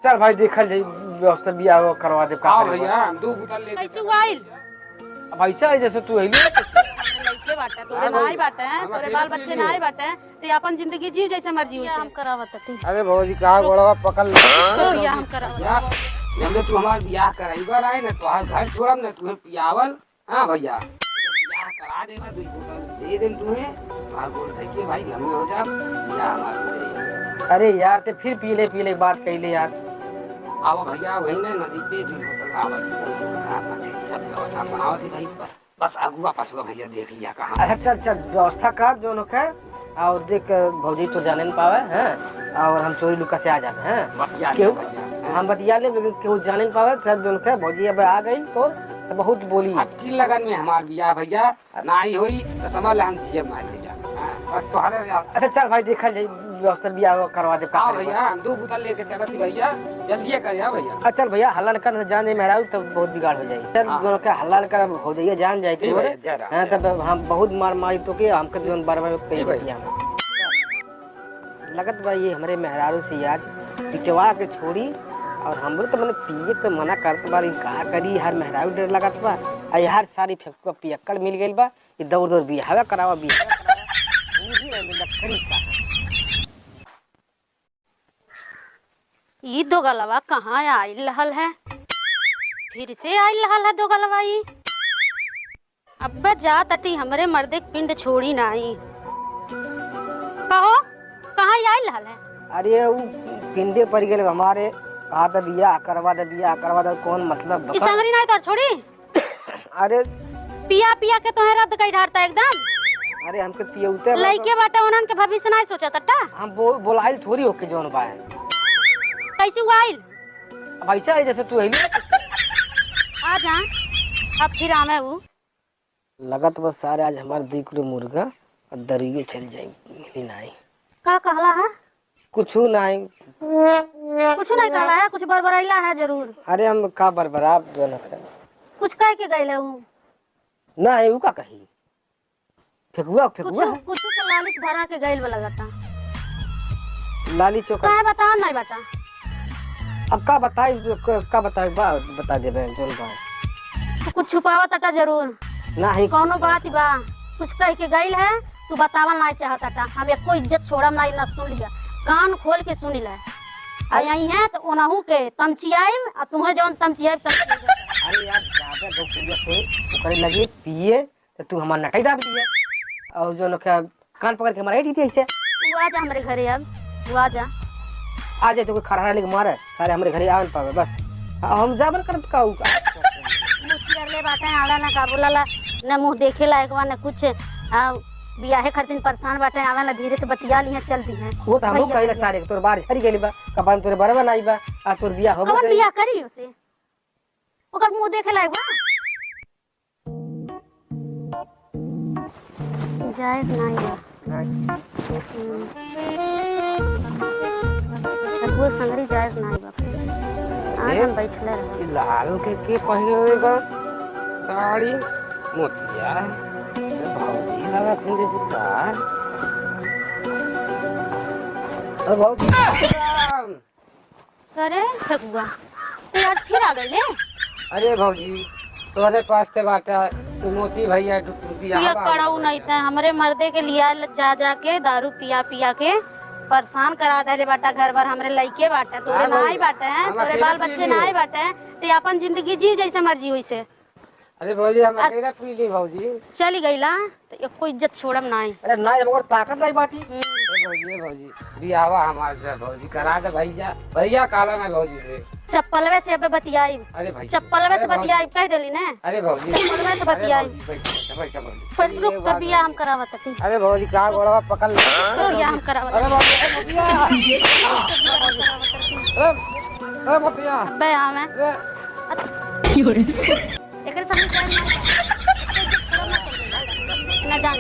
चल भाई देखल जाई व्यवस्था बियाह करवा दे। हां भैया हम दो बोतल ले कैसे आइल अब ऐसा है जैसे तू अइली लइके बाटे तोरे नाई बाटे तोरे बाल बच्चे नाई बाटे ते अपन जिंदगी जी जैसे मर्जी होई हम करावत थी। अरे भौजी का गोड़वा पकड़ ले तो या हम करावत हमने तू हमार बियाह कराईबर आए ना तोहार घर छोड़म ना तुम्हें पियावल। हां भैया बियाह करा देबा दो बोतल दे देम तुम्हें तोहार बोल दे के भाई घर में हो जा बियाह हमार हो जाई। अरे यार ते फिर पीले पीले बात कइले यार। आओ भैया वही ना नदी पे दो बोतल आवत सब व्यवस्था बनाओ थी भाई बस अगुआ पछुआ भैया देख लिया कहां। अच्छा चल चल व्यवस्था कर जो न है और देख भौजी तो जाने न पावे हैं और हम चोरी लुका से आ जावे हैं केहू हम बतिया ले लेकिन केहू जाने न पावे। चल जो न है भौजी अब आ गई तो बहुत बोली अब की लगन में हमार बियाह भैया ना ही होई तो समझ ले हम सीएम मार ले जा बस तोहरे। अच्छा चल भाई देखल जाई व्यवस्था बियाह करवा दे। हां भैया हम दो बोतल लेके चलत भैया जल्दी कर या भैया। चल भैया हल्ला कर जान जाए मेहरारू तब बहुत बिगाड़ हो जाए। चल दोनों के हल्ला कर हो जाइए जान जाए तो हां तब हम बहुत मार मारी तो के हमके जोन बार-बार कही बतिया लगत बा ये हमरे मेहरारू से आज पिटवा के छोड़ी और हमरो तो मैंने पिए के मना करत बारी का करी हर मेहरारू डर लगत बा आ यार सारी फेंकवा पियक्कड़ मिल गइल बा ये दौड़ दौड़ बियाह करावा बूढ़ी लकड़ी का ई दो गलवा कहाँ आइल रहल है फिर से आइल रहल है दो गलवा ई अब्बे जा तटी हमरे मर्दे पिंड छोड़ी नहीं कहो कहाँ आइल रहल है। अरे वो पिंडे पर गेल हमारे कहा था बियाह करवा दे कौन मतलब इस संगरी नहीं तोर छोड़ी अरे पिया पिया के तो रद्द कई ढारता एकदम। अरे हमके पियउते लइके बाटे ओनन के भविष्य नहीं सोचा तट्टा हम बोलाइल थोड़ी होके जोन बा कैसे हुआ आइल अब ऐसा है जैसे तू अइली आ जा अब फिर आमे हूँ लगत बस सारे आज हमारे 2 किलो मुर्गा और दरिये चल जाए मिली नहीं का कहला है कुछ नहीं कहला है कुछ बरबराइला है जरूर। अरे हम का बरबरा दोनों कुछ कह के गइले हूँ ना है का कही फेकुआ कुछ तो लालिच धरा के गइल वाला लगता लाली चौका का बता नहीं बता अब का बताई बता दे बहन जोन बा तू कुछ छुपावा तटा जरूर ना है कौनो बात बा कुछ कह के गइल है तू बतावा नहीं चाहता था हम एको इज्जत छोड़म नहीं ना सुन लिया कान खोल के सुन ले आ यही है तो ओनहु के तमचियाई आ तुम्हें जौन तमचियाई अरे यार ज्यादा जो पूजा से करे लगी पिए तो तू हमार नटाई दाब दिए और जो लोग कान पकड़ के हमारा ही दी थी ऐसे तू आ जा हमारे घरे अब तू आ जा जाए तो कोई खड़ा लेके मारे सारे हमारे घरे आवन पावे बस हम जाबर करत का मुझे ले बाटे आला ना काबुला ना मुंह देखे लायक बा ना कुछ बियाहे खातिर परेशान बाटे आवे ना धीरे से बतिया लिया चलती है वो तो हमहु कहले सारे तोर बार झरी गेली बा कपान तोरे बरबन आई बा आ तोर बियाह हो गई बियाह करी उसे ओकर मुंह देखे लायक बा जाए नहीं बा वो संगरी जाए नहीं बा आज हम बैठले रह लाल के पहने बा साड़ी मोतिया भौजी लगा थी जैसे कार भौजी अरे ठकुआ तू आज फिर आ गई अरे भौजी तोरे पास ते बाटा तू मोती भैया तू पिया कड़ाऊ नहीं था हमारे मर्दे के लिया जा जा के दारू पिया पिया के परेशान करा दे बाटा घर भर हमरे लइके बाटा तोरे नाई बाटे हैं तोरे बाल बच्चे नाई बाटे हैं ते अपन जिंदगी जी जैसे मर्जी हुई से। अरे भौजी हम अकेला पी ली भौजी चली गईला तो एको इज्जत छोड़म नहीं। अरे ना मगर ताकत नहीं बाटी भौजी बियावा हमार से भौजी करा दे भैया काला में भौजी से चप्पलवे से अबे बतियाई अरे भाई चप्पलवे से बतियाई कह देली ने अरे भौजी चप्पलवे से बतियाई पर रुक तो बिया हम करावत थी। अरे भौजी का गोड़वा पकड़ ले तो या हम करावत अरे भौजी बे हमें एकर समझ ना जान